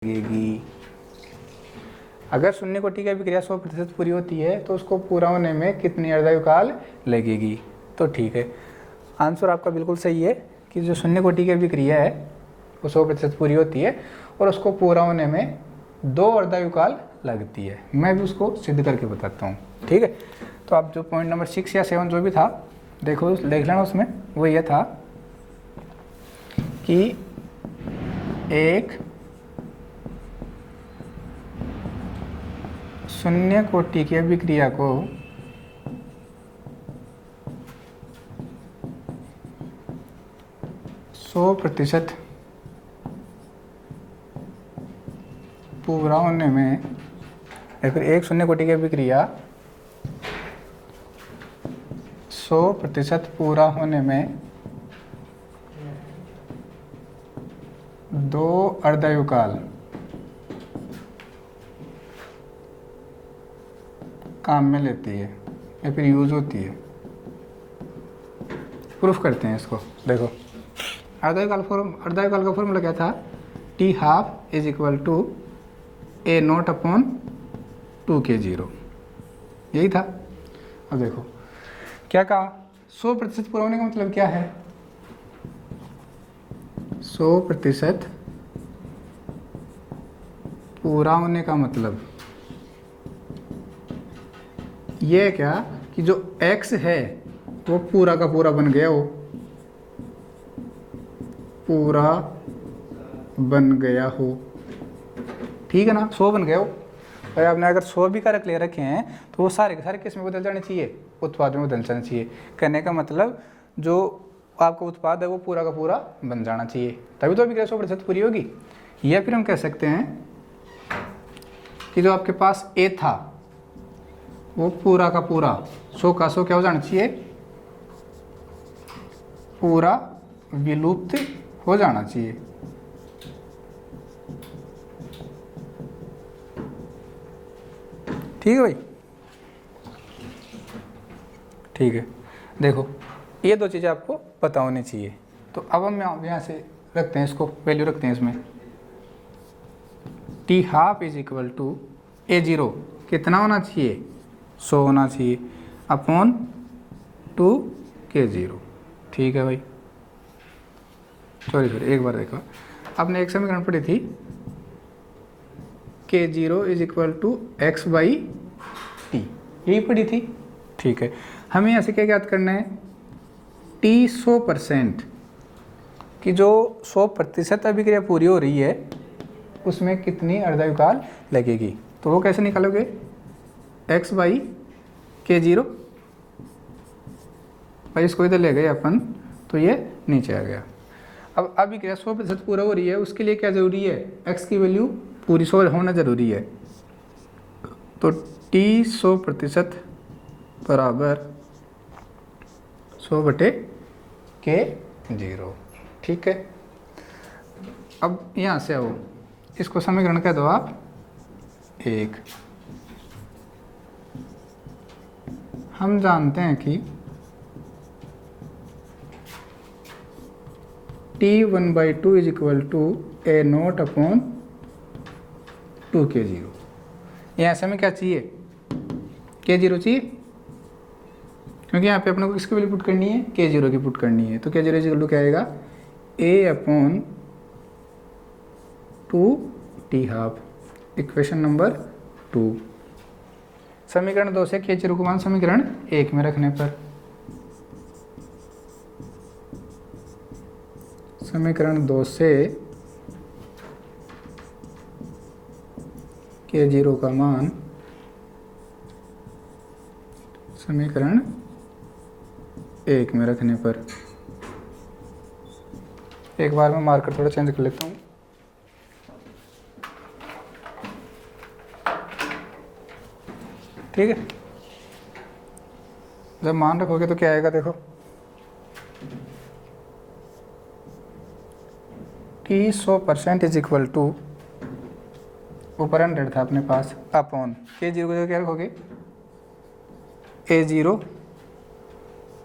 लगेगी। अगर शून्य कोटि की अभिक्रिया 100% पूरी होती है तो उसको पूरा होने में कितनी अर्धयुकाल लगेगी। तो ठीक है, आंसर आपका बिल्कुल सही है कि जो शून्य कोटि की अभिक्रिया है वो 100% पूरी होती है और उसको पूरा होने में 2 अर्धयुकाल लगती है। मैं भी उसको सिद्ध करके बताता हूँ। ठीक है, तो आप जो पॉइंट नंबर 6 या 7 जो भी था देखो देख लेना, उसमें वो ये था कि एक शून्य कोटि की अभिक्रिया को सौ प्रतिशत पूरा होने में या फिर एक शून्य कोटि की अभिक्रिया 100% पूरा होने में 2 अर्धयुकाल काम में लेती है या फिर यूज होती है। प्रूफ करते हैं इसको। देखो अर्धयुकाल का फॉर्मूला क्या था? T12 is equal to A0/2K0, यही था। अब देखो क्या कहा, 100% पूरा होने का मतलब क्या है? 100% पूरा होने का मतलब ये है क्या कि जो x है वो पूरा का पूरा बन गया, वो पूरा बन गया हो। ठीक है ना, 100 बन गया हो। और आपने अगर 100 भी कारक ले रखे हैं तो वो सारे के सारे किस में बदल जाने चाहिए? उत्पाद में बदल जाना चाहिए। कहने का मतलब जो आपका उत्पाद है वो पूरा का पूरा बन जाना चाहिए, तभी तो अभिक्रिया 100% पूरी होगी। या फिर हम कह सकते हैं कि जो आपके पास A था वो पूरा का पूरा 100 का 100 क्या हो जाना चाहिए? पूरा विलुप्त हो जाना चाहिए। ठीक है भाई, ठीक है। देखो ये 2 चीज़ें आपको पता होनी चाहिए। तो अब हम यहाँ से रखते हैं, इसको वैल्यू रखते हैं इसमें। T12 is equal to A0 कितना होना चाहिए? 100 होना चाहिए अपॉन 2K0। ठीक है भाई, सॉरी एक बार देखो, आपने एक समीकरण पढ़ी थी K0 is equal to x/t, यही पढ़ी थी। ठीक है, हमें यहाँ से क्या ज्ञात करना है? T 100% की जो 100% अभिक्रिया पूरी हो रही है उसमें कितनी अर्धयुकाल लगेगी। तो वो कैसे निकालोगे? x/K0 भाई, इसको इधर ले गए अपन तो ये नीचे आ गया। अब अभिक्रिया 100% पूरा हो रही है, उसके लिए क्या जरूरी है? x की वैल्यू पूरी 100 होना जरूरी है। तो T 100% बराबर 100/K0। ठीक है, अब यहाँ से आओ, इसको समीकरण कह दो आप 1। हम जानते हैं कि T1/2 is equal to A0/2K0। यहाँ से हमें क्या चाहिए? K0 चाहिए, क्योंकि यहाँ पे अपने को किसकी वैल्यू पुट करनी है? K0 की पुट करनी है। तो K0 इज इक्वल टू क्या आएगा? A/2T12, equation number 2। समीकरण 2 से K0 को मान समीकरण 1 में रखने पर समीकरण 2 से K0 का मान समीकरण 1 में रखने पर, एक बार मैं मार्कर थोड़ा चेंज कर लेता हूँ। ठीक है, जब मान रखोगे तो क्या आएगा? देखो T 100% इज इक्वल टू, ऊपर 100 था अपने पास, अपॉन K0 को क्या रखोगे? A0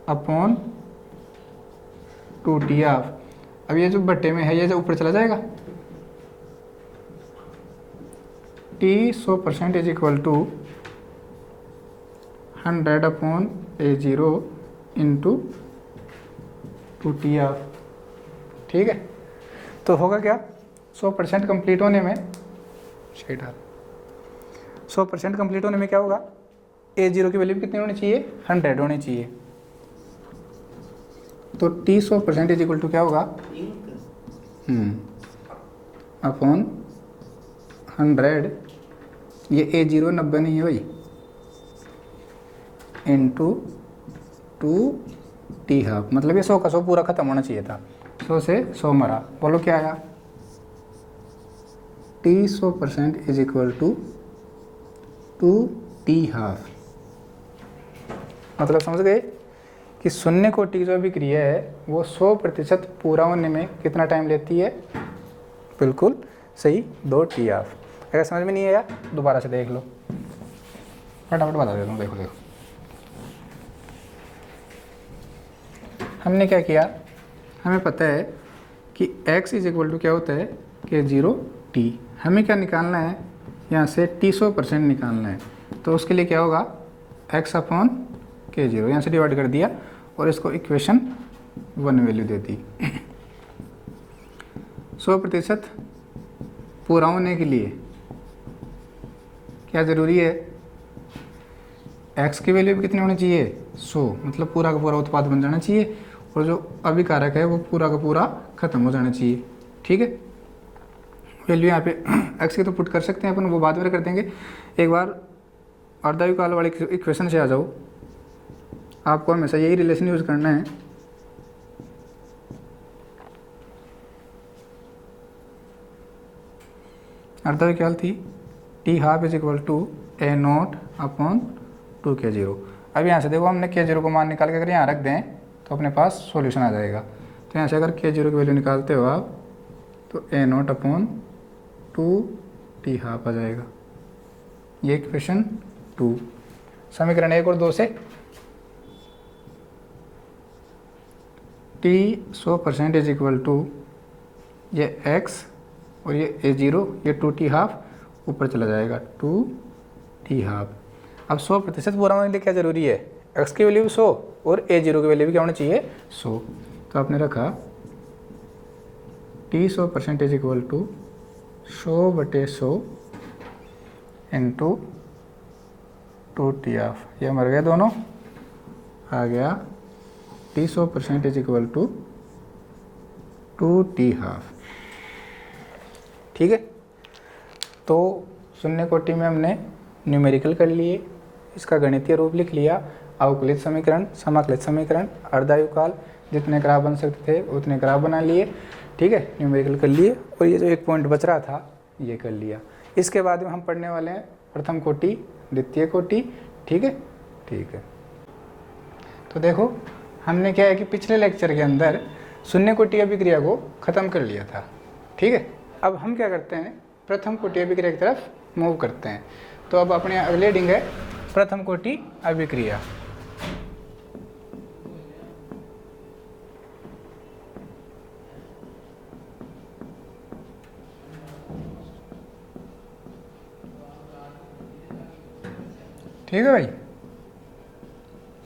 upon 2T12। अब ये जो बट्टे में है ये जो ऊपर चला जाएगा, T 100% is equal to 100/A0 into 2T half. ठीक है, तो होगा क्या, 100% कंप्लीट होने में 100% कंप्लीट होने में क्या होगा, A0 की वैल्यू कितनी होनी चाहिए, 100 होनी चाहिए। तो T 100% इज इक्वल टू क्या होगा, अपॉन 100, ये A0 90 नहीं है भाई, इंटू 2T हाफ, मतलब ये 100 का 100 पूरा खत्म होना चाहिए था, 100 से 100 मरा। बोलो क्या आया, T 100% is equal to 2T half. मतलब समझ गए कि शून्य कोटि की जो अभिक्रिया है वो 100% पूरा होने में कितना टाइम लेती है, बिल्कुल सही, 2T हाफ। अगर समझ में नहीं आया दोबारा से देख लो, फटाफट बता देता हूँ। देखो हमने क्या किया, हमें पता है कि x इज इक्वल टू क्या होता है, K0T। हमें क्या निकालना है, यहाँ से T 100% निकालना है, तो उसके लिए क्या होगा, x अपॉन K0, यहाँ से डिवाइड कर दिया और इसको इक्वेशन 1 वैल्यू दे दी। 100% पूरा होने के लिए क्या ज़रूरी है, x की वैल्यू भी कितनी होनी चाहिए, 100, मतलब पूरा का पूरा उत्पाद बन जाना चाहिए, और जो अभिकारक है वो पूरा का पूरा खत्म हो जाना चाहिए। ठीक है, वैल्यू यहाँ पे x की तो पुट कर सकते हैं अपन, वो बाद में कर देंगे। एक बार अर्धायुकाल वाले इक्वेशन से आ जाओ, आपको हमेशा यही रिलेशन यूज करना है। अर्धायुकाल थी T half is equal to A0 upon 2K0। अब यहाँ से देखो, हमने K0 को मान निकाल के अगर यहाँ रख दें तो अपने पास सॉल्यूशन आ जाएगा। तो यहाँ से अगर K0 की वैल्यू निकालते हो आप, तो A0 अपॉन 2T हाफ आ जाएगा। ये इक्वेशन 2, समीकरण 1 और 2 से T 100% इज इक्वल टू ये x और ये A0, ये 2T हाफ ऊपर चला जाएगा, 2T हाफ। अब 100% पूरा होने के लिए क्या ज़रूरी है, x की वैल्यू 100 और A0 की वैल्यू भी क्या होनी चाहिए, 100। तो आपने रखा T 100% is equal to 100/100 into 2T half, ये मर गए दोनों, आ गया T 100% is equal to 2T half. ठीक है, तो शून्य कोटि में हमने न्यूमेरिकल कर लिए, इसका गणितीय रूप लिख लिया, अवकलित समीकरण, समाकलित समीकरण, अर्धायुकाल, जितने ग्राफ बन सकते थे उतने ग्राफ बना लिए। ठीक है, न्यूमेरिकल कर लिए, और ये जो एक पॉइंट बच रहा था ये कर लिया। इसके बाद में हम पढ़ने वाले हैं प्रथम कोटि, द्वितीय कोटि। ठीक है, ठीक है। तो देखो हमने क्या है कि पिछले लेक्चर के अंदर शून्य कोटि अभिक्रिया को ख़त्म कर लिया था। ठीक है, अब हम क्या करते हैं, प्रथम कोटि अभिक्रिया की तरफ मूव करते हैं। तो अब अपने अगले हेडिंग है प्रथम कोटि अभिक्रिया। ठीक है भाई,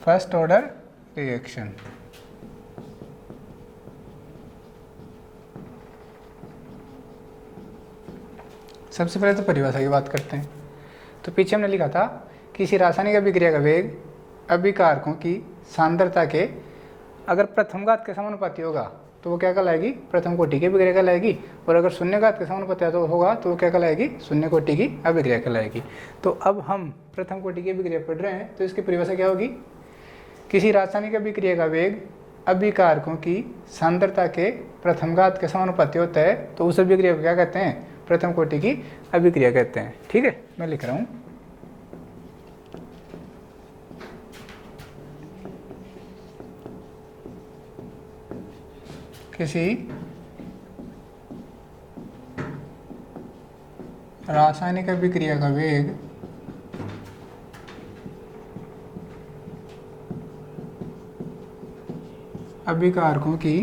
फर्स्ट ऑर्डर रिएक्शन। सबसे पहले तो परिभाषा की बात करते हैं। तो पीछे हमने लिखा था, किसी रासायनिक अभिक्रिया का वेग अभिकारकों की सांद्रता के अगर प्रथम घात के समानुपाती होगा तो वो क्या कहलाएगी, प्रथम कोटि की अभिक्रिया कहलाएगी, और अगर शून्य घात के समानुपाती होगा तो वो क्या कहलाएगी, शून्य कोटि की अभिक्रिया कहलाएगी। तो अब हम प्रथम कोटि की अभिक्रिया पढ़ रहे हैं, तो इसकी परिभाषा क्या होगी, किसी रासायनिक अभिक्रिया का वेग अभिकारकों की सांद्रता के प्रथम घात के समानुपाती होता है, तो उस अभिक्रिया को क्या कहते हैं, प्रथम कोटि की अभिक्रिया कहते हैं। ठीक है, मैं लिख रहा हूँ, किसी रासायनिक अभिक्रिया का वेग अभिकारकों की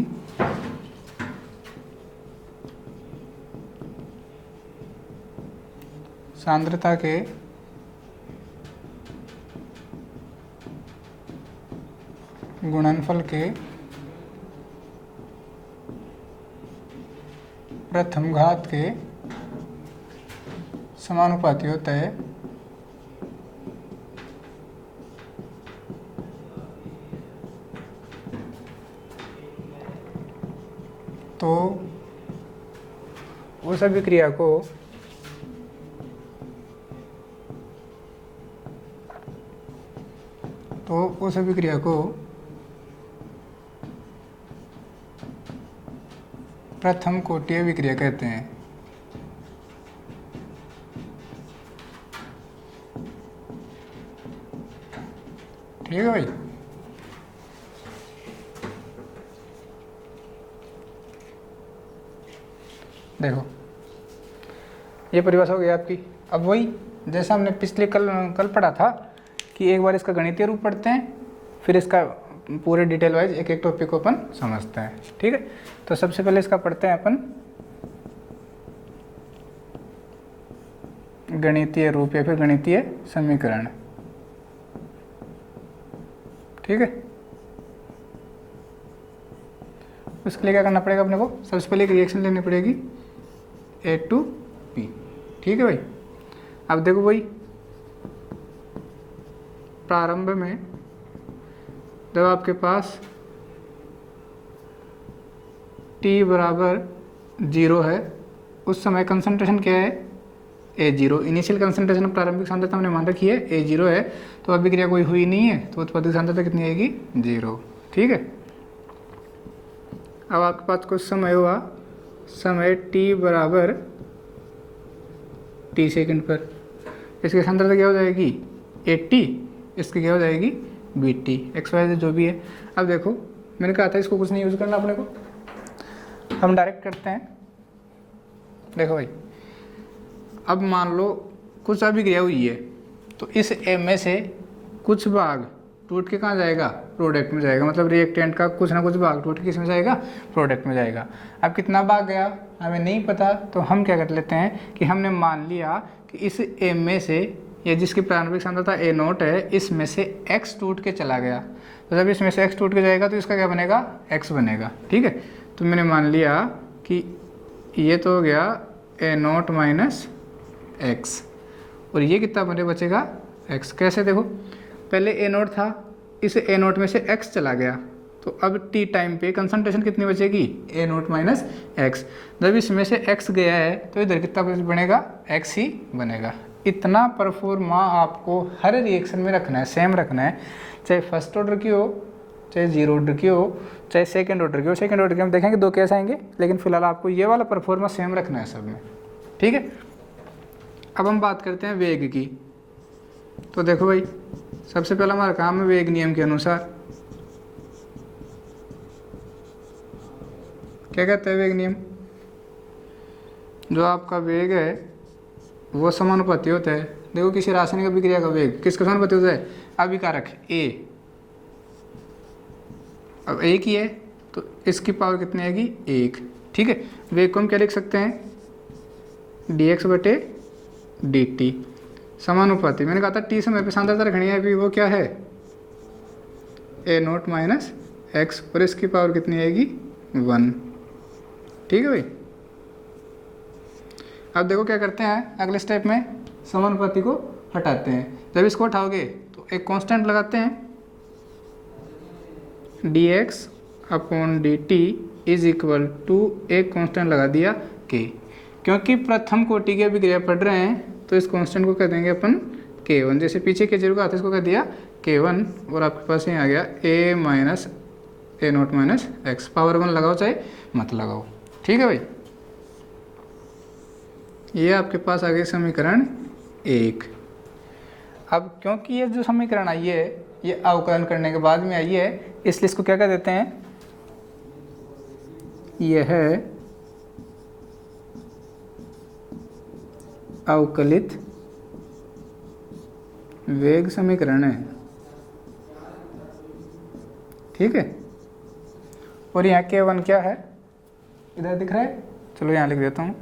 सांद्रता के गुणनफल के प्रथम घात के समानुपाती होता है तो उस अभिक्रिया को प्रथम कोटि अभिक्रिया कहते हैं। ठीक है भाई। देखो ये परिभाषा हो गई आपकी। अब वही जैसा हमने पिछले कल पढ़ा था कि एक बार इसका गणितीय रूप पढ़ते हैं, फिर इसका पूरे डिटेल वाइज एक एक टॉपिक को अपन समझते हैं। ठीक है, तो सबसे पहले इसका पढ़ते हैं अपन गणितीय रूप या फिर गणितीय समीकरण। ठीक है, उसके लिए क्या करना पड़ेगा अपने को? सबसे पहले एक रिएक्शन लेनी पड़ेगी A2P। ठीक है भाई। अब देखो भाई, प्रारंभ में जब आपके पास T बराबर 0 है, उस समय कंसंट्रेशन क्या है? A0। इनिशियल कंसंट्रेशन प्रारंभिक सांद्रता हमने मान रखी है A0 है, तो अभिक्रिया कोई हुई नहीं है, तो उत्पादित सांद्रता कितनी आएगी? 0। ठीक है। अब आपके पास कुछ समय हुआ, समय T बराबर T सेकंड पर, इसकी सांद्रता क्या हो जाएगी? 80। इसकी क्या हो जाएगी? BT। XY जो भी है। अब देखो मैंने कहा था इसको कुछ नहीं यूज़ करना अपने को, हम डायरेक्ट करते हैं। देखो भाई, अब मान लो कुछ अभिक्रिया हुई है, तो इस M में से कुछ भाग टूट के कहाँ जाएगा? प्रोडक्ट में जाएगा। मतलब रिएक्टेंट का कुछ ना कुछ भाग टूट के किस में जाएगा? प्रोडक्ट में जाएगा। अब कितना भाग गया हमें नहीं पता, तो हम क्या कर लेते हैं कि हमने मान लिया कि इस M में से, या जिसकी प्रारंभिक सांद्रता A0 है, इसमें से X टूट के चला गया। तो जब इसमें से X टूट के जाएगा तो इसका क्या बनेगा? X बनेगा। ठीक है, तो मैंने मान लिया कि ये तो हो गया A0 माइनस X, और ये कितना बने बचेगा? X। कैसे? देखो पहले A0 था, इस A0 में से X चला गया, तो अब T टाइम पे कंसंट्रेशन कितनी बचेगी? A0 minus X। जब इसमें से X गया है तो इधर कितना बनेगा? X ही बनेगा। इतना परफॉर्मा आपको हर रिएक्शन में रखना है, सेम रखना है, चाहे फर्स्ट ऑर्डर की हो, चाहे जीरो ऑर्डर की हो, चाहे सेकंड ऑर्डर की हो। सेकंड ऑर्डर के हम देखेंगे दो केस आएंगे, लेकिन फिलहाल आपको ये वाला परफॉर्मा सेम रखना है सब में। ठीक है, अब हम बात करते हैं वेग की। तो देखो भाई, सबसे पहला हमारा काम है वेग नियम के अनुसार। क्या कहता है वेग नियम? जो आपका वेग है वो समानुपाती होता है। देखो किसी रासायनिक अभिक्रिया का वेग किसके समानुपाती होता है? अभिकारक A। अब एक ही है तो इसकी पावर कितनी आएगी? 1। ठीक है, वेग को हम क्या लिख सकते हैं? dx बटे dt समानुपाती। मैंने कहा था T समय पे सांद्रता रखनी है, अभी वो क्या है? A0 माइनस X, और इसकी पावर कितनी आएगी? 1। ठीक है भाई। अब देखो क्या करते हैं अगले स्टेप में, समानुपाती को हटाते हैं। जब इसको हटाओगे तो एक कांस्टेंट लगाते हैं, dx upon dt is equal to, एक कांस्टेंट लगा दिया k। क्योंकि प्रथम कोटि की अभिक्रिया पढ़ रहे हैं तो इस कांस्टेंट को कह देंगे अपन k1। जैसे पीछे के जीरो का आता है इसको कह दिया k1, और आपके पास यहाँ आ गया a minus A0 minus x. Power 1 लगाओ चाहे मत लगाओ। ठीक है भाई, ये आपके पास आ गया समीकरण 1। अब क्योंकि ये जो समीकरण आई है ये अवकलन करने के बाद में आई है, इसलिए इसको क्या कह देते हैं? यह है अवकलित वेग समीकरण है। ठीक है, और यहाँ K1 क्या है? इधर दिख रहा है, चलो यहाँ लिख देता हूँ।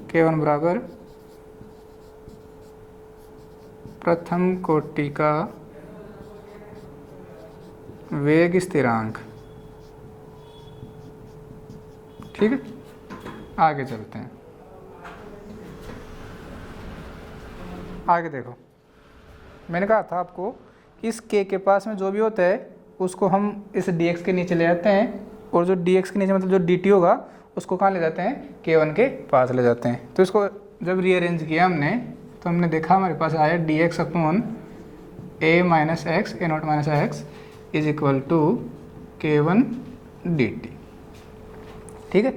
K1 बराबर प्रथम कोटि का वेग स्थिरांक। ठीक है, आगे चलते हैं। आगे देखो, मैंने कहा था आपको इस k के पास में जो भी होता है उसको हम इस dx के नीचे ले जाते हैं, और जो dx के नीचे मतलब जो dt होगा उसको कहाँ ले जाते हैं, k1 के पास ले जाते हैं। तो इसको जब रीअरेंज किया हमने तो हमने देखा हमारे पास आया dx upon a minus x a nought minus x is equal to k1 dt। ठीक है,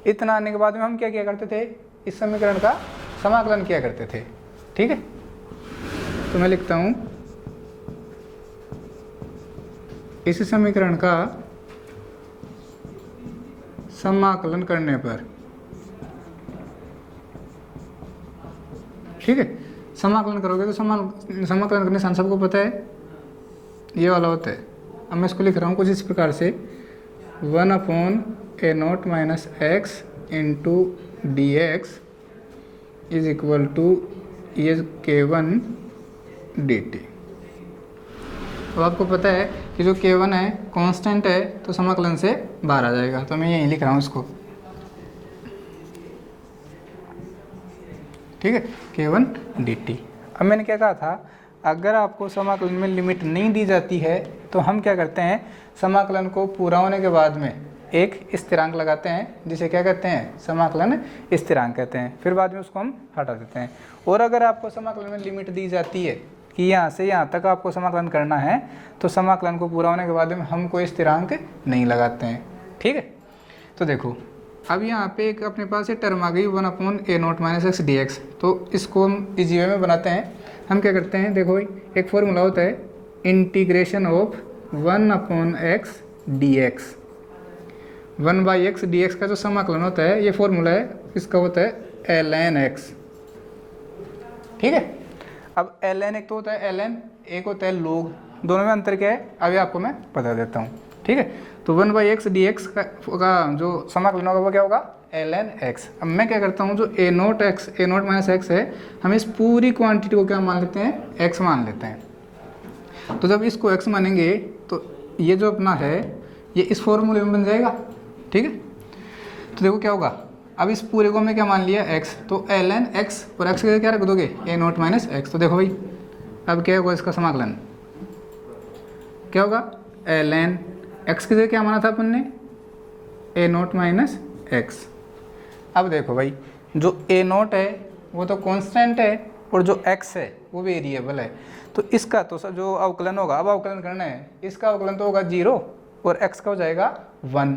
इतना आने के बाद में हम क्या किया करते थे, इस समीकरण का समाकलन किया करते थे। ठीक है, तो मैं लिखता हूँ इस समीकरण का समाकलन करने पर, ठीक है, समाकलन करोगे तो समाकलन करने से सबको पता है ये वाला होता है। अब मैं इसको लिख रहा हूँ कुछ इस प्रकार से 1 upon a nought minus x into d x is equal to ये k1 dt। अब आपको पता है कि जो k1 है कांस्टेंट है तो समाकलन से बाहर आ जाएगा, तो मैं यहीं लिख रहा हूँ इसको। ठीक है, k1 dt। अब मैंने क्या कहा था, अगर आपको समाकलन में लिमिट नहीं दी जाती है तो हम क्या करते हैं, समाकलन को पूरा होने के बाद में एक स्थिरांक लगाते हैं जिसे क्या कहते हैं, समाकलन स्थिरांक कहते हैं। फिर बाद में उसको हम हटा देते हैं। और अगर आपको समाकलन में लिमिट दी जाती है कि यहाँ से यहाँ तक आपको समाकलन करना है तो समाकलन को पूरा होने के बाद में हम कोई स्थिरांक नहीं लगाते हैं। ठीक है, तो देखो अब यहाँ पे एक अपने पास ये टर्म आ गई 1 upon a nought minus x D x. तो इसको हम इजी वे में बनाते हैं। हम क्या करते हैं, देखो भाई एक फॉर्मूला होता है integration of 1 upon x D x. 1 by x D x का जो समाकलन होता है ये फॉर्मूला है, इसका होता है ln x। ठीक है, अब ln एक तो होता है ln, एक होता है log, दोनों में अंतर क्या है अभी आपको मैं बता देता हूँ। ठीक है, तो 1 बाई एक्स डी एक्स का जो समाकलन होगा वो क्या होगा, ln x। अब मैं क्या करता हूँ, जो ए नोट माइनस एक्स है हम इस पूरी क्वांटिटी को क्या मान लेते हैं, x मान लेते हैं। तो जब इसको x मानेंगे तो ये जो अपना है ये इस फॉर्मूले में बन जाएगा। ठीक है, तो देखो क्या होगा, अब इस पूरे को हमने क्या मान लिया x, तो ln x और x के क्या रख दोगे, ए नोट माइनस एक्स। तो देखो भाई अब क्या होगा, इसका समाकलन क्या होगा, ln x के जगह क्या माना था अपन ने, ए नोट माइनस एक्स। अब देखो भाई जो ए नोट है वो तो कांस्टेंट है और जो x है वो वेरिएबल है, तो इसका तो जो अवकलन होगा, अब अवकलन करना है, इसका अवकलन तो होगा 0 और x का हो जाएगा 1।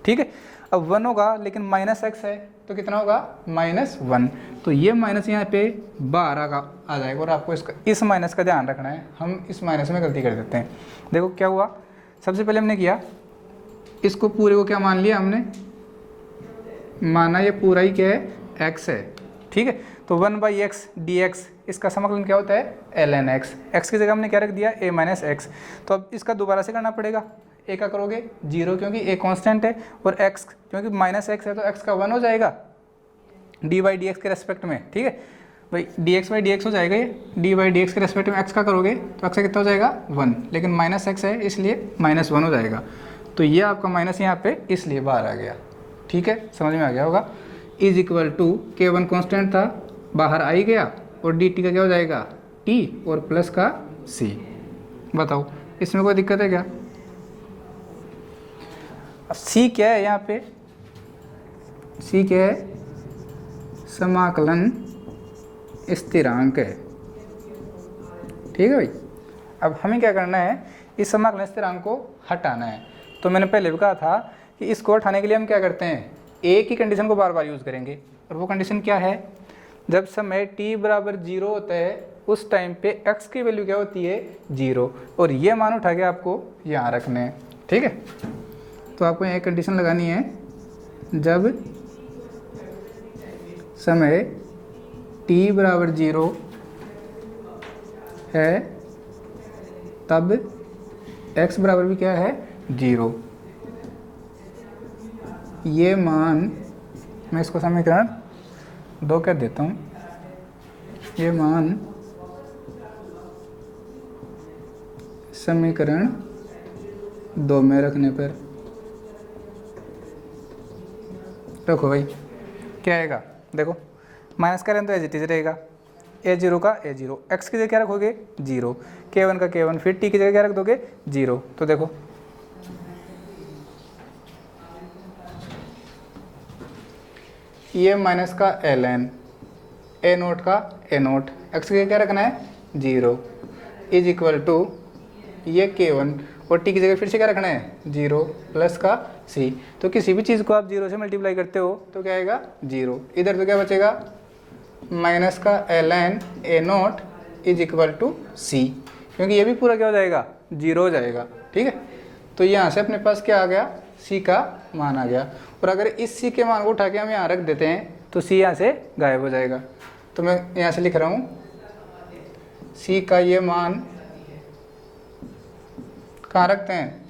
ठीक है, अब 1 होगा लेकिन माइनस एक्स है तो कितना होगा, -1। तो ये माइनस यहाँ पे बाहर आ जाएगा और आपको इसका इस माइनस का ध्यान रखना है। हम इस माइनस में गलती कर देते हैं। देखो क्या हुआ, सबसे पहले हमने किया इसको पूरे को क्या मान लिया, हमने माना ये पूरा ही क्या है, x है। ठीक है, तो 1 बाई एक्स डी एक्स इसका समाकलन क्या होता है, ln x। x की जगह हमने क्या रख दिया, a माइनस एक्स। तो अब इसका दोबारा से करना पड़ेगा, a का करोगे 0 क्योंकि a कांस्टेंट है और x क्योंकि माइनस एक्स है तो x का 1 हो जाएगा डी बाई डी एक्स के रेस्पेक्ट में। ठीक है भाई, dx बाई डी एक्स हो जाएगा ये, डी बाई डी एक्स के रेस्पेक्ट में x का करोगे तो x का कितना हो जाएगा 1, लेकिन माइनस एक्स है इसलिए -1 हो जाएगा। तो ये आपका माइनस यहाँ पे इसलिए बाहर आ गया। ठीक है, समझ में आ गया होगा। Is equal to k1 constant था, बाहर आ ही गया और dt का क्या हो जाएगा, t और प्लस का c। बताओ इसमें कोई दिक्कत है क्या। अब c क्या है यहाँ पे, c क्या है, समाकलन स्थिरांक है। ठीक है भाई, अब हमें क्या करना है, इस समाकलन स्थिरांक को हटाना है। तो मैंने पहले भी कहा था कि इसको हटाने के लिए हम क्या करते हैं, एक ही कंडीशन को बार बार यूज़ करेंगे। और वो कंडीशन क्या है, जब समय t बराबर 0 होता है उस टाइम पे x की वैल्यू क्या होती है, 0, और ये मान उठा के आपको यहाँ रखने हैं। ठीक है, तो आपको एक कंडीशन लगानी है, जब समय t बराबर 0 है तब x बराबर भी क्या है, 0। ये मान, मैं इसको समीकरण 2 कर देता हूँ, ये मान समीकरण 2 में रखने पर रखो भाई, क्या आएगा देखो, माइनस करें तो एज इट इज रहेगा, a0 का a0, x की जगह क्या रखोगे 0, k1 का k1, फिर t की जगह क्या रख दोगे 0। तो देखो ये माइनस का ln, a नोट का a नोट, x की जगह क्या रखना है 0, इज इक्वल टू ये k1 और t की जगह फिर से क्या रखना है 0 प्लस का c। तो किसी भी चीज़ को आप 0 से मल्टीप्लाई करते हो तो क्या आएगा 0, इधर तो क्या बचेगा माइनस का ln a nought is equal to c, क्योंकि ये भी पूरा क्या हो जाएगा 0 हो जाएगा। ठीक है, तो यहाँ से अपने पास क्या आ गया c का मान आ गया, और अगर इस c के मान को उठा के हम यहाँ रख देते हैं तो c यहाँ से गायब हो जाएगा। तो मैं यहाँ से लिख रहा हूँ c का ये मान कहाँ रखते हैं,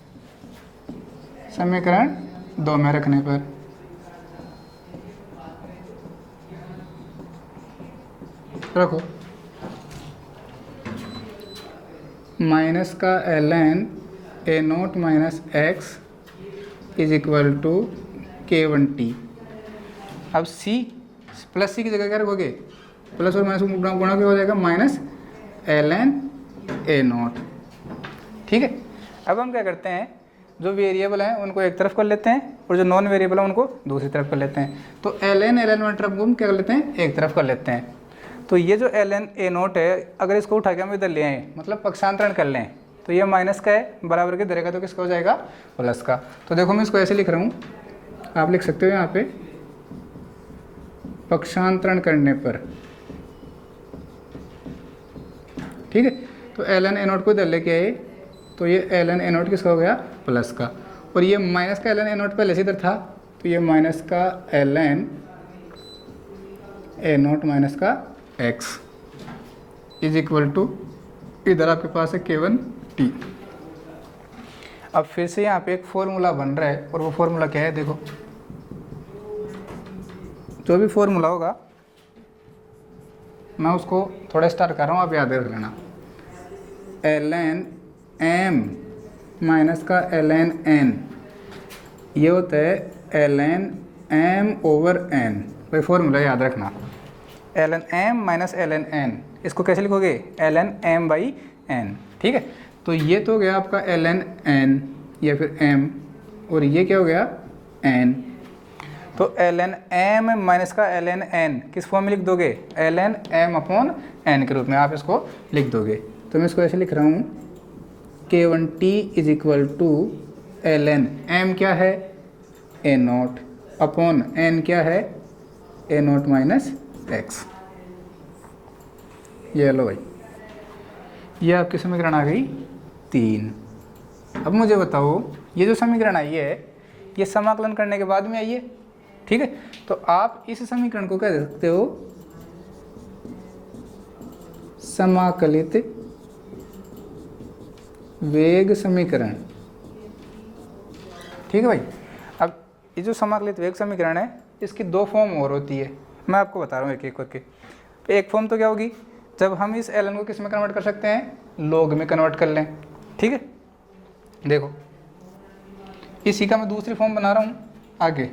समीकरण 2 में रखने पर। रखो माइनस का ln a note minus x is equal to k1t। अब c प्लस c की जगह क्या रखोगे, प्लस और माइनस गुणा क्या हो जाएगा माइनस ln a नोट। ठीक है, अब हम क्या करते हैं, जो वेरिएबल हैं उनको एक तरफ कर लेते हैं और जो नॉन वेरिएबल हैं उनको दूसरी तरफ कर लेते हैं। तो ln वाली तरफ को हम क्या कर लेते हैं, एक तरफ कर लेते हैं। तो ये जो ln a नोट है, अगर इसको उठा के हम इधर ले आए, मतलब पक्षांतरण कर लें, तो ये माइनस का है, बराबर के धरेगा तो किसका हो जाएगा प्लस का। तो देखो मैं इसको ऐसे लिख रहा हूँ, आप लिख सकते हो यहाँ पे पक्षांतरण करने पर। ठीक है, तो ln a नोट को इधर लेके आए तो ये ln a नोट किसका हो गया प्लस का, और ये माइनस का ln a नोट पहले से इधर था, तो ये माइनस का ln a नोट माइनस का x इज इक्वल टू, इधर आपके पास है k1t। अब फिर से यहाँ पे एक फॉर्मूला बन रहा है, और वो फॉर्मूला क्या है देखो, जो भी फॉर्मूला होगा मैं उसको थोड़ा स्टार्ट कर रहा हूँ, आप याद रख लेना। ln m माइनस का ln n, ये होता है ln m ओवर n, कोई फॉर्मूला याद रखना, ln m minus ln n, इसको कैसे लिखोगे ln m बाई n। ठीक है, तो ये तो हो गया आपका ln n या फिर m, और ये क्या हो गया n। तो ln m माइनस का ln n किस फॉर्म में लिख दोगे, ln m अपॉन n के रूप में आप इसको लिख दोगे। तो मैं इसको ऐसे लिख रहा हूँ k1t is equal to ln m क्या है a नोट अपॉन n क्या है a नोट माइनस x। ये लो भाई, ये आपकी समीकरण आ गई 3। अब मुझे बताओ, ये जो समीकरण आई है ये समाकलन करने के बाद में आई है। ठीक है, तो आप इस समीकरण को क्या दे सकते हो, समाकलित वेग समीकरण। ठीक है भाई, अब ये जो समाकलित वेग समीकरण है इसकी 2 फॉर्म और होती है, मैं आपको बता रहा हूँ एक एक करके। एक फॉर्म तो क्या होगी, जब हम इस ln को किस में कन्वर्ट कर सकते हैं, लॉग में कन्वर्ट कर लें। ठीक है, देखो इसी का मैं दूसरी फॉर्म बना रहा हूँ आगे।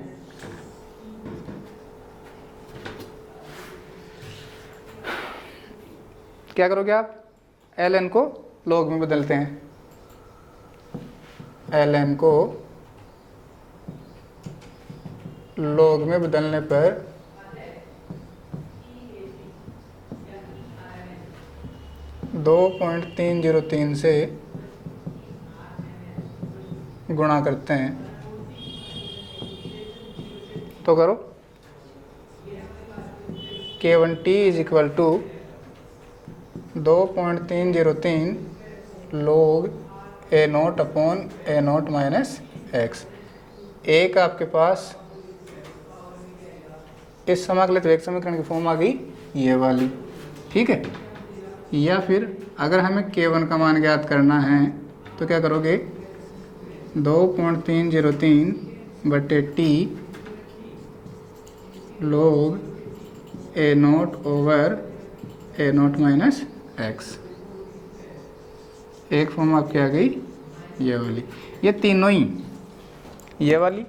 क्या करोगे आप, ln को लॉग में बदलते हैं, ln को लॉग में बदलने पर दो 2.303 से गुणा करते हैं, तो करो k1t is equal to 2.303 log a nought upon a note minus x. एक आपके पास इस समाकलित वेग समीकरण की फॉर्म आ गई ये वाली। ठीक है, या फिर अगर हमें k1 का मान ज्ञात करना है तो क्या करोगे, 2.303 बटे t log a note over a note minus x. एक फॉर्म आपकी आ गई ये वाली, ये तीनों ही, ये वाली,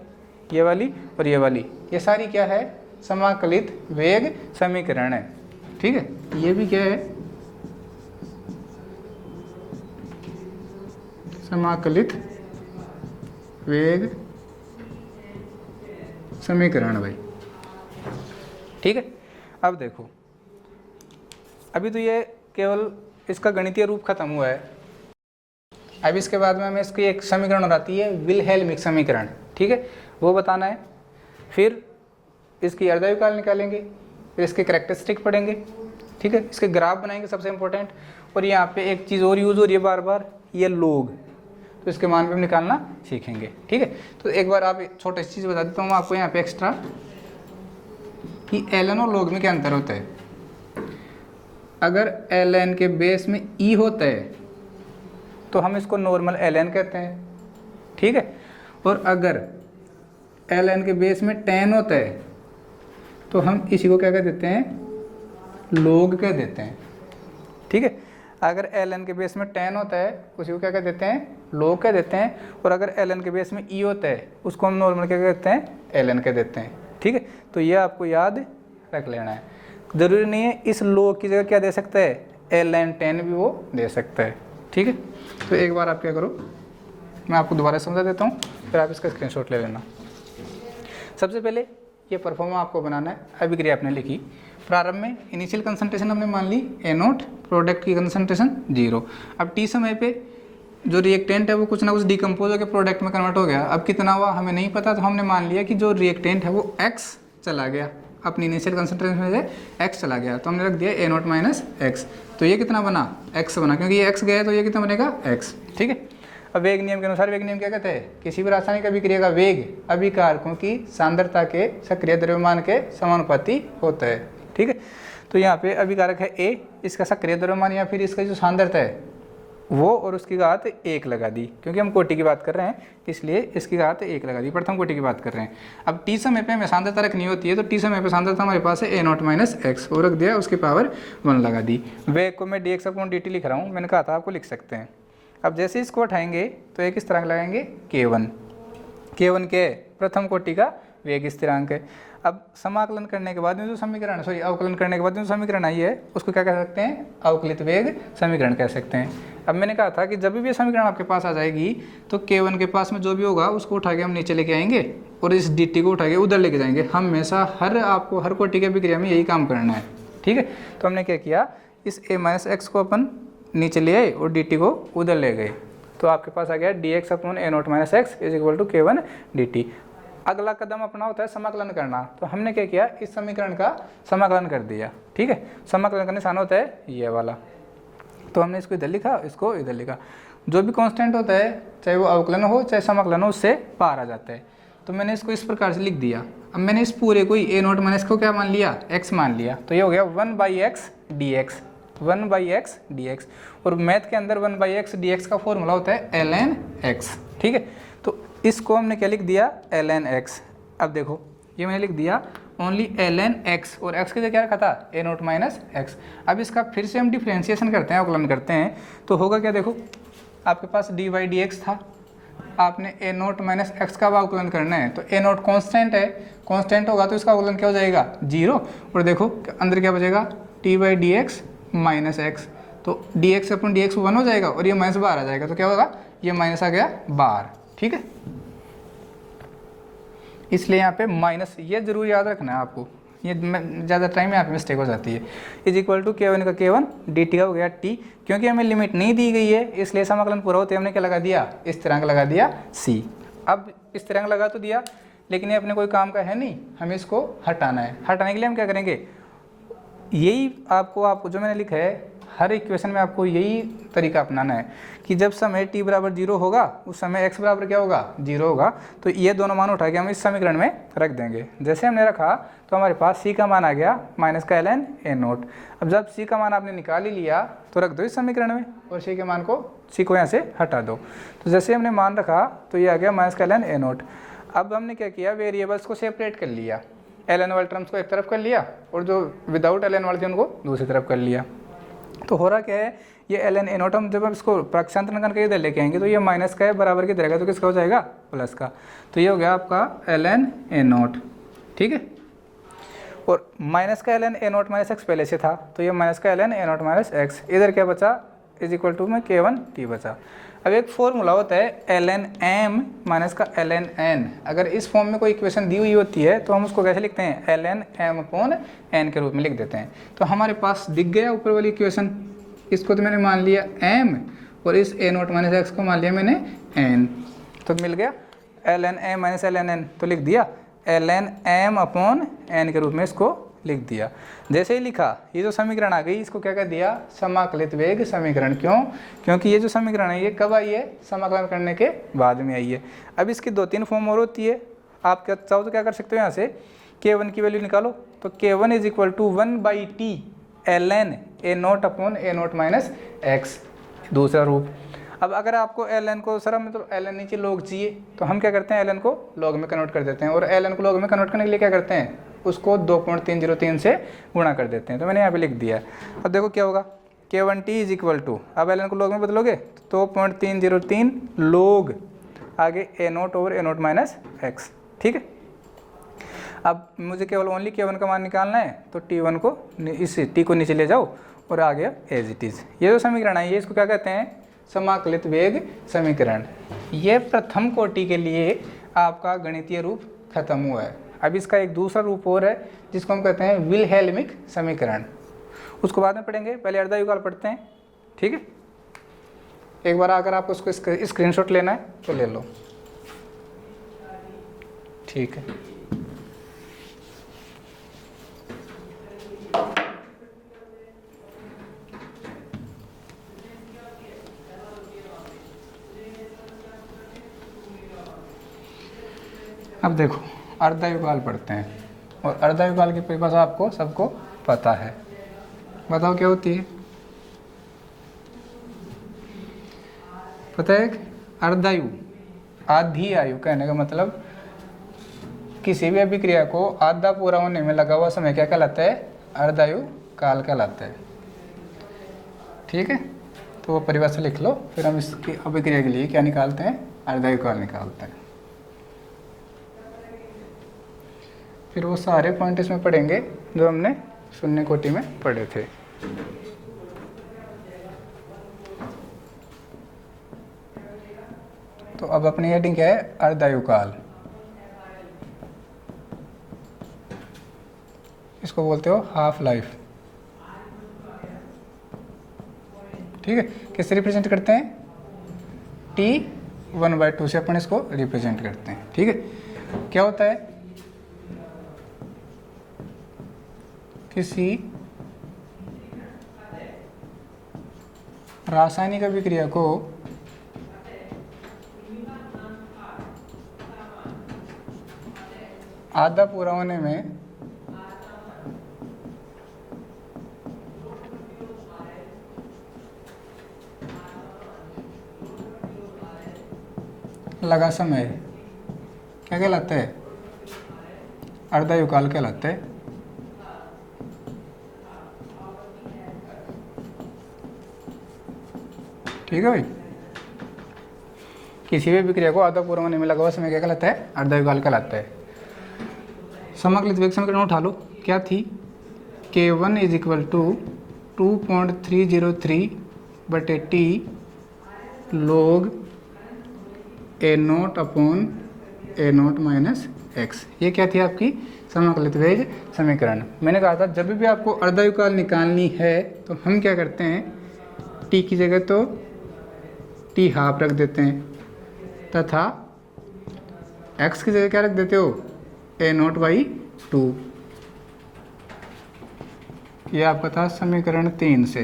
ये वाली और ये वाली, ये सारी क्या है, समाकलित वेग समीकरण है। ठीक है, ये भी क्या है, समाकलित वेग समीकरण भाई। ठीक है, अब देखो, अभी तो ये केवल इसका गणितीय रूप खत्म हुआ है। अब इसके बाद में हमें इसकी एक समीकरण और आती है विल्हेल्मिक समीकरण। ठीक है, वो बताना है। फिर इसकी अर्धविकल निकालेंगे, फिर इसके कैरेक्टरिस्टिक पढ़ेंगे। ठीक है, इसके ग्राफ बनाएंगे सबसे इंपॉर्टेंट। और यहाँ पे एक चीज़ और यूज़ हो रही है बार बार, ये लोग, तो इसके मान भी निकालना सीखेंगे। ठीक है, तो एक बार आप छोटी सी चीज़ बता देता हूँ आपको यहाँ पे एक्स्ट्रा, कि एल एन और लोग में क्या अंतर होता है। अगर एल एन के बेस में ई होता है तो हम इसको नॉर्मल एल एन कहते हैं। ठीक है, और अगर एल एन के बेस में टेन होता है तो हम इसी को क्या कह देते हैं, लोग कह देते हैं। ठीक है, अगर एल एन के बेस में टेन होता है उसी को क्या कह देते हैं, लोग कह देते हैं। और अगर एल एन के बेस में ई होता है उसको हम नॉर्मल क्या कहते हैं, एल एन कह देते हैं। ठीक है, तो ये आपको याद रख लेना है। ज़रूरी नहीं है इस लोग की जगह क्या दे सकता है, एल एन टेन भी वो दे सकता है। ठीक है, तो एक बार आप क्या करो, मैं आपको दोबारा समझा देता हूँ, फिर आप इसका स्क्रीनशॉट ले लेना। सबसे पहले ये परफॉर्मा आपको बनाना है। अभिक्रिया आपने लिखी, प्रारंभ में इनिशियल कंसंट्रेशन हमने मान ली ए नोट, प्रोडक्ट की कंसंट्रेशन 0। अब टी समय पे जो रिएक्टेंट है वो कुछ ना कुछ डिकम्पोज होकर प्रोडक्ट में कन्वर्ट हो गया। अब कितना हुआ हमें नहीं पता, तो हमने मान लिया कि जो रिएक्टेंट है वो एक्स चला गया, अपनी इनिशियल कंसंट्रेशन में से एक्स चला गया, तो हमने रख दिया ए नोट माइनस एक्स। तो ये कितना बना, एक्स बना, क्योंकि ये एक्स गया तो ये कितना बनेगा, एक्स। ठीक है, अब वेग नियम के अनुसार, वेग नियम क्या कहते हैं, किसी भी रासायनिक अभिक्रिया का वेग अभिकारकों की सांद्रता के सक्रिय द्रव्यमान के समानुपाती होता है। ठीक है, तो यहाँ पे अभिकारक है ए, इसका सक्रिय द्रव्यमान या फिर इसका जो सांद्रता है वो, और उसकी घात 1 लगा दी, क्योंकि हम कोटि की बात कर रहे हैं इसलिए इसकी घात 1 लगा दी, प्रथम कोटि की बात कर रहे हैं। अब टी समय पे हमें सांद्रता रखनी होती है, तो टी समय पे सांद्रता हमारे पास है ए नॉट माइनस एक्स, और रख दिया, उसकी पावर 1 लगा दी। वेग को मैं D x upon D T लिख रहा हूँ, मैंने कहा था आपको लिख सकते हैं। अब जैसे इसको उठाएंगे तो एक इस तरह लगाएंगे K1, K1 के प्रथम कोटि का वेग स्थिरांक है। अब समाकलन करने के बाद में जो समीकरण, सॉरी अवकलन करने के बाद जो समीकरण आई है उसको क्या कह सकते हैं, अवकलित वेग समीकरण कह सकते हैं। अब मैंने कहा था कि जब भी ये समीकरण आपके पास आ जाएगी तो K1 के पास में जो भी होगा उसको उठा के हम नीचे लेके आएंगे और इस dt को उठा के उधर लेके जाएंगे। हमेशा आपको हर कोटि के अभिक्रिया में यही काम करना है। ठीक है, तो हमने क्या किया, इस a माइनस एक्स को अपन नीचे ले आए और dt को उधर ले गए, तो आपके पास आ गया dx upon a nought minus x is equal to K1 dt। अगला कदम अपना होता है समाकलन करना, तो हमने क्या किया, इस समीकरण का समाकलन कर दिया। ठीक है, समाकलन का निशान होता है ये वाला, तो हमने इसको इधर लिखा, इसको इधर लिखा। जो भी कांस्टेंट होता है चाहे वो अवकलन हो चाहे समाकलन हो, उससे पार आ जाता है। तो मैंने इसको इस प्रकार से लिख दिया। अब मैंने इस पूरे को ए नॉट माइनस को क्या मान लिया, एक्स मान लिया, तो ये हो गया 1/x dx, 1/x dx। और मैथ के अंदर 1/x dx का फॉर्मूला होता है ln x। ठीक है, तो इसको हमने क्या लिख दिया, ln x। अब देखो ये मैंने लिख दिया ओनली ln x, और x की जगह क्या रखा था, a नॉट माइनस एक्स। अब इसका फिर से हम डिफ्रेंशिएशन करते हैं, अवकलन करते हैं, तो होगा क्या, देखो आपके पास dy/dx था, आपने a नॉट माइनस एक्स का अवकलन करना है, तो a नॉट कांस्टेंट है, कांस्टेंट होगा तो इसका अवकलन क्या हो जाएगा, 0। और देखो अंदर क्या बचेगा, t/dx माइनस एक्स, तो dx अपॉन dx 1 हो जाएगा और ये माइनस बाहर आ जाएगा, तो क्या होगा, ये माइनस आ गया बाहर। ठीक है, इसलिए यहाँ पे माइनस, ये जरूर याद रखना है आपको, ये ज़्यादा टाइम में यहाँ पे मिस्टेक हो जाती है। इज इक्वल टू K1 का K1 dt का हो गया t, क्योंकि हमें लिमिट नहीं दी गई है इसलिए समाकलन पूरा होते हमने क्या लगा दिया, स्थिरांक लगा दिया c। अब स्थिरांक लगा तो दिया, लेकिन ये अपने कोई काम का है नहीं, हमें इसको हटाना है। हटाने के लिए हम क्या करेंगे, यही आपको जो मैंने लिखा है हर इक्वेशन में आपको यही तरीका अपनाना है कि जब समय t बराबर 0 होगा उस समय x बराबर क्या होगा, 0 होगा, तो ये दोनों मान उठा के हम इस समीकरण में रख देंगे। जैसे हमने रखा तो हमारे पास c का मान आ गया माइनस का ln a नोट। अब जब c का मान आपने निकाल ही लिया तो रख दो इस समीकरण में और c के मान को यहाँ से हटा दो। तो जैसे हमने मान रखा तो ये आ गया माइनस का ln a नोट। अब हमने क्या किया, वेरिएबल्स को सेपरेट कर लिया, ln वाले टर्म्स को एक तरफ कर लिया और जो विदाउट ln वाले थे उनको दूसरी तरफ कर लिया। तो हो रहा क्या है, ये एल एन ए नोट हम जब हम इसको प्रक्षांतरण करके इधर लेके आएंगे तो ये माइनस का है, बराबर की रहेगा तो किसका हो जाएगा, प्लस का। तो ये हो गया आपका एल एन ए नोट, ठीक है। और माइनस का L N A naught minus X पहले से था, तो ये माइनस का L N A naught minus X, इधर क्या बचा, इज इक्वल टू में के वन टी बचा। अब एक फॉर्मूला होता है एल एन एम माइनस का एल एन एन, अगर इस फॉर्म में कोई इक्वेशन दी हुई होती है तो हम उसको कैसे लिखते हैं, L N M upon N के रूप में लिख देते हैं। तो हमारे पास दिख गया ऊपर वाली इक्वेशन, इसको तो मैंने मान लिया एम और इस ए नोट माइनस एक्स को मान लिया मैंने एन, तो मिल गया L N M minus L N N, तो लिख दिया L N M upon N के रूप में इसको लिख दिया। जैसे ही लिखा, ये जो समीकरण आ गई इसको क्या कर दिया, समाकलित वेग समीकरण। क्यों, क्योंकि ये जो समीकरण है ये कब आई है, समाकलन करने के बाद में आई है। अब इसकी 2-3 फॉर्म और होती है, आप क्या चाहो तो क्या कर सकते हो, यहाँ से k1 की वैल्यू निकालो, तो k1 is equal to 1/t L N A naught upon A naught minus X, दूसरा रूप। अब अगर आपको एल एन को सर मतलब एल एन नीचे लॉग चाहिए, तो हम क्या करते हैं, एल एन को लॉग में कन्वर्ट कर देते हैं, और एल एन को लॉग में कन्वर्ट करने के लिए क्या करते हैं, उसको 2.303 से गुणा कर देते हैं। तो मैंने यहाँ पे लिख दिया है। अब देखो क्या होगा, k1t इज इक्वल टू, अब एल एन को लॉग में बदलोगे तो 2.303 लॉग आगे ए नोट ओवर ए नोट माइनस एक्स, ठीक है। अब मुझे केवल ओनली k1 का मान निकालना है, तो t1 को इस t को नीचे ले जाओ और आ गया एज इट इज़। ये जो समीकरण है ये इसको क्या कहते हैं, समाकलित वेग समीकरण। ये प्रथम कोटि के लिए आपका गणितीय रूप खत्म हुआ है। अब इसका एक दूसरा रूप और है जिसको हम कहते हैं विलहेल्मिक समीकरण, उसको बाद में पढ़ेंगे, पहले अर्धयुगाल पढ़ते हैं, ठीक है। एक बार अगर आपको उसको स्क्रीनशॉट लेना है तो ले लो, ठीक है। अब देखो अर्धयुगाल पढ़ते हैं, और अर्धयुगाल की परिभाषा आपको सबको पता है, बताओ क्या होती है, पता है। अर्धायु, आधी आयु कहने का मतलब किसी भी अभिक्रिया को आधा पूरा होने में लगा हुआ समय क्या कहलाता है, अर्धायु काल कहलाता है, ठीक है। तो वो परिभाषा लिख लो, फिर हम इसकी अभिक्रिया के लिए क्या निकालते हैं, अर्धायु काल निकालते हैं। फिर वो सारे पॉइंट इसमें पढ़ेंगे जो हमने शून्य कोटि में पढ़े थे। तो अब अपनी हेडिंग क्या है, अर्धायु काल, इसको बोलते हो हाफ लाइफ, ठीक है। किससे रिप्रेजेंट करते हैं, t1/2 से अपन इसको रिप्रेजेंट करते हैं, ठीक है। क्या होता है, किसी रासायनिक अभिक्रिया को आधा पूरा होने में लगा समय क्या कहलाता है, अर्धायु काल कहलाता है। ठीक है भाई, किसी भी विक्रिया को आधा पूरा होने में लगा हुआ समय क्या कहलाता है, अर्धायु काल कहलाता है। समाकलित वेग समीकरण उठा लो, क्या थी, k1 is equal to 2.303/t log A naught upon A naught minus X. ये क्या थी आपकी समाकलित वेग समीकरण। मैंने कहा था जब भी आपको अर्धायु काल निकालनी है तो हम क्या करते हैं, t की जगह तो t हाफ रख देते हैं तथा x की जगह क्या रख देते हो, a0/2। ये आपका था समीकरण 3 से,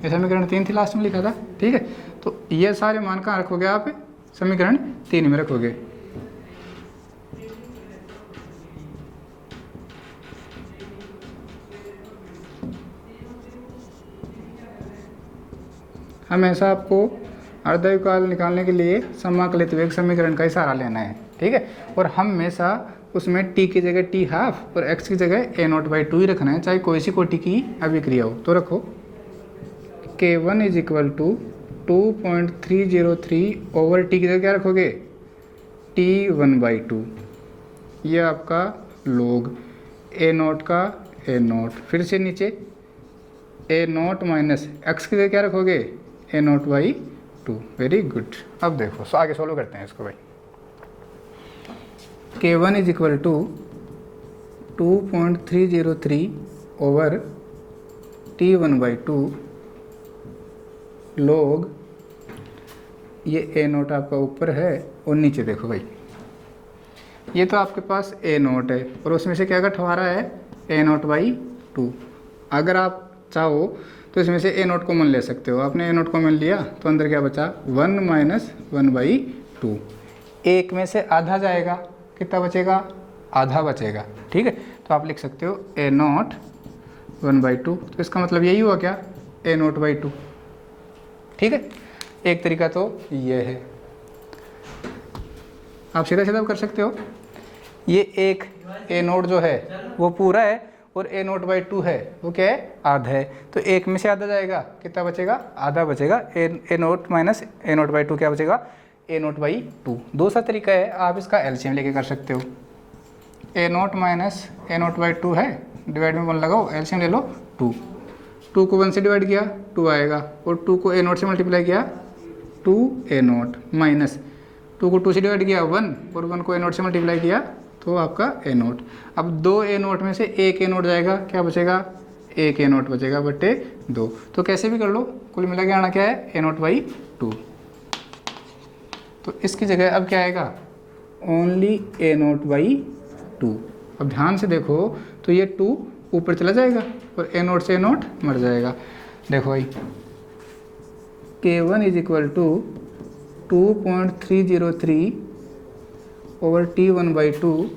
ये समीकरण 3 थी, लास्ट में लिखा था, ठीक है। तो ये सारे मान कहाँ रखोगे आप, समीकरण 3 में रखोगे। हमेशा आपको अर्धायु काल निकालने के लिए समाकलित वेग समीकरण का ही सहारा लेना है, ठीक है। और हमेशा उसमें टी की जगह टी हाफ और एक्स की जगह ए नॉट बाई टू ही रखना है, चाहे कोई सी कोटि की अभिक्रिया हो। तो रखो K1 is equal to 2.303 over T की जगह क्या रखोगे, T1/2। ये आपका लोग ए नॉट का ए नॉट, फिर से नीचे ए नॉट माइनस एक्स की जगह क्या रखोगे, a naught by two. Very good. अब देखो आगे सॉल्व करते हैं इसको भाई। K1 is equal to 2.303 over T1/2 लोग, ये ए नोट आपका ऊपर है और नीचे देखो भाई, ये तो आपके पास ए नोट है और उसमें से क्या घटवा रहा है, ए नोट बाई टू। अगर आप चाहो तो इसमें से ए नोट कॉमन ले सकते हो। आपने ए नोट कॉमन लिया तो अंदर क्या बचा, 1 माइनस 1/2। एक में से आधा जाएगा, कितना बचेगा, आधा बचेगा। ठीक है, तो आप लिख सकते हो ए नॉट 1/2। तो इसका मतलब यही हुआ क्या, ए नॉट बाई टू। ठीक है, एक तरीका तो ये है, आप सीधा सीधा कर सकते हो। ये एक ए नोट जो है वो पूरा है और ए नोट बाई टू है वो क्या है, आधा है। तो एक में से आधा जाएगा, कितना बचेगा, आधा बचेगा। A naught minus a naught by two क्या बचेगा, ए नोट बाई टू। दूसरा तरीका है, आप इसका एलसीएम लेके कर सकते हो। A naught minus a naught by two है, डिवाइड में 1 लगाओ, एलसीएम ले लो 2। 2 को 1 से डिवाइड किया 2 आएगा, और 2 को ए नोट से मल्टीप्लाई किया 2 ए नोट, माइनस 2 को 2 से डिवाइड किया 1, और 1 को ए नोट से मल्टीप्लाई किया तो आपका ए नोट। अब 2 ए नोट में से एक ए नोट जाएगा, क्या बचेगा, एक ए नोट बचेगा बटे 2। तो कैसे भी कर लो, कुल मिला के आना क्या है, ए नोट बाई टू। तो इसकी जगह अब क्या आएगा, only A naught by to. अब ध्यान से देखो तो ये 2 ऊपर चला जाएगा और ए नोट से ए नोट मर जाएगा। देखो भाई, K1 is equal to 2.303 over T1/2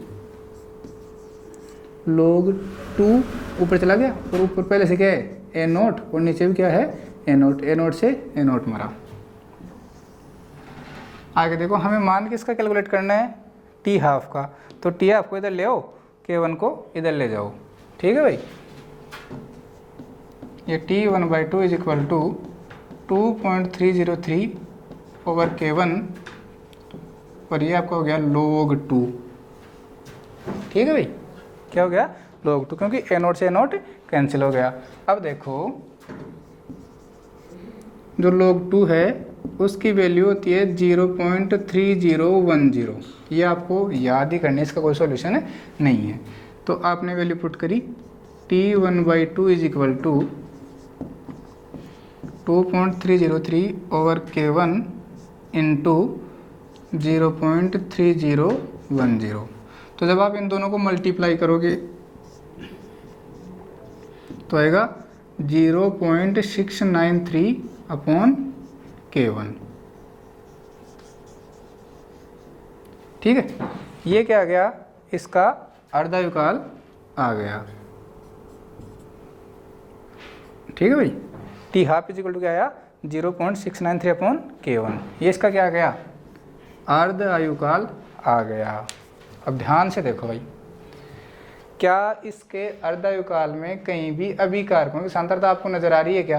लोग 2 ऊपर चला गया और ऊपर पहले से क्या है, ए नोट, और नीचे भी क्या है, ए नोट। ए नोट से ए नोट मरा। आगे देखो, हमें मान किसका कैलकुलेट करना है, टी हाफ का। तो टी हाफ को इधर ले आओ, K1 को इधर ले जाओ। ठीक है भाई, ये T1/2 is equal to 2.303 over K1, और ये आपका हो गया log 2। ठीक है भाई, क्या हो गया, log 2, क्योंकि ए नोट से ए नोट कैंसिल हो गया। अब देखो जो log 2 है उसकी वैल्यू होती है 0.3010। ये आपको याद ही करने, इसका कोई सॉल्यूशन नहीं है। तो आपने वैल्यू पुट करी, T1/2 is equal to 2.303 over K1 into 0.3010। तो जब आप इन दोनों को मल्टीप्लाई करोगे तो आएगा 0.693 अपॉन K1। ठीक है, ये क्या आ गया, इसका अर्धायुकाल आ गया। ठीक है भाई, T half is equal to क्या आया, 0.693 अपॉन K1। ये इसका क्या आ गया, अर्धायुकाल आ गया। अब ध्यान से देखो भाई, क्या इसके अर्धायुकाल में कहीं भी अभिकारकों की सांद्रता आपको नजर आ रही है क्या?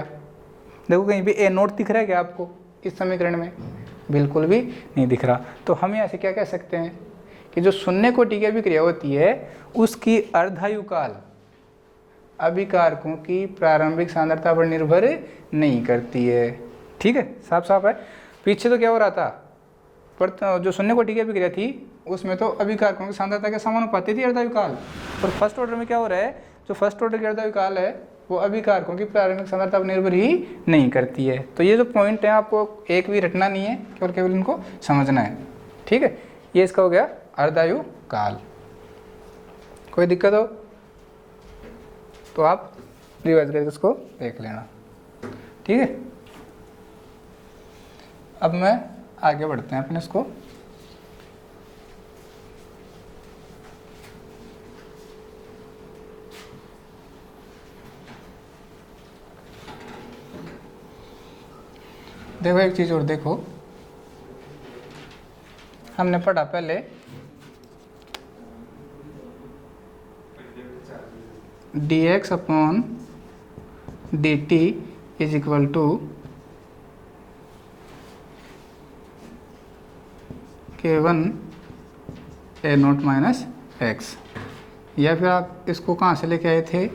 देखो कहीं भी ए नोट दिख रहा है क्या आपको इस समीकरण में? बिल्कुल भी नहीं दिख रहा। तो हम यहाँ से क्या कह सकते हैं कि जो शून्य कोटि की अभिक्रिया होती है उसकी अर्धायुकाल अभिकारकों की प्रारंभिक सांद्रता पर निर्भर नहीं करती है। ठीक है, साफ साफ है। पीछे तो क्या हो रहा था, पर जो शून्य कोटि की अभिक्रिया थी उसमें तो अभिकारकों की सांद्रता के समानुपाती थी अर्धायुकाल, और फर्स्ट ऑर्डर में क्या हो रहा है, जो फर्स्ट ऑर्डर की अर्धायुकाल है वो अभिकारकों की प्रारंभिक सांद्रता पर निर्भर ही नहीं करती है। तो ये जो पॉइंट है आपको एक भी रटना नहीं है, केवल इनको समझना है। ठीक है, ये इसका हो गया अर्धायुकाल। कोई दिक्कत हो तो आप रिवाइज करके उसको देख लेना। ठीक है, अब मैं आगे बढ़ते हैं अपने इसको। देखो एक चीज़ और देखो, हमने पढ़ा पहले dx upon dt is equal to k1 a note minus X. या फिर आप इसको कहाँ से लेके आए थे,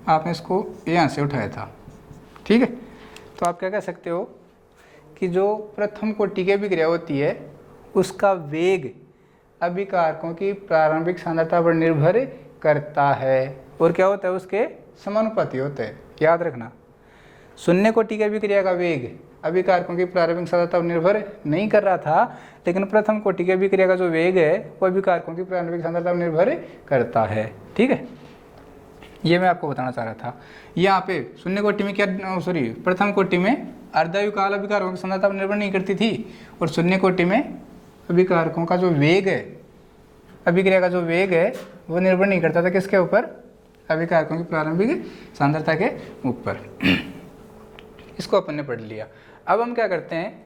आपने इसको यहाँ से उठाया था, ठीक है। तो आप क्या कह सकते हो कि जो प्रथम कोटि की अभिक्रिया होती है उसका वेग अभिकारकों की प्रारंभिक सांद्रता पर निर्भर करता है और क्या होता है, उसके समानुपाती होता है। याद रखना, शून्य कोटि की अभिक्रिया का वेग अभिकारकों की प्रारंभिक सांद्रता पर निर्भर नहीं कर रहा था, लेकिन प्रथम कोटि की अभिक्रिया का जो वेग है वो अभिकारकों की प्रारंभिक सांद्रता पर निर्भर करता है, ठीक है। ये मैं आपको बताना चाह रहा था। यहाँ पे शून्य कोटि में क्या, प्रथम कोटि में अर्धायुकाल अभिकारकों की सांद्रता पर निर्भर नहीं करती थी, और शून्य कोटि में अभिकारकों का जो वेग है, अभिक्रिया का जो वेग है वो निर्भर नहीं करता था किसके ऊपर, अभिकारकों की प्रारंभिक सांद्रता के ऊपर। इसको अपन ने पढ़ लिया। अब हम क्या करते हैं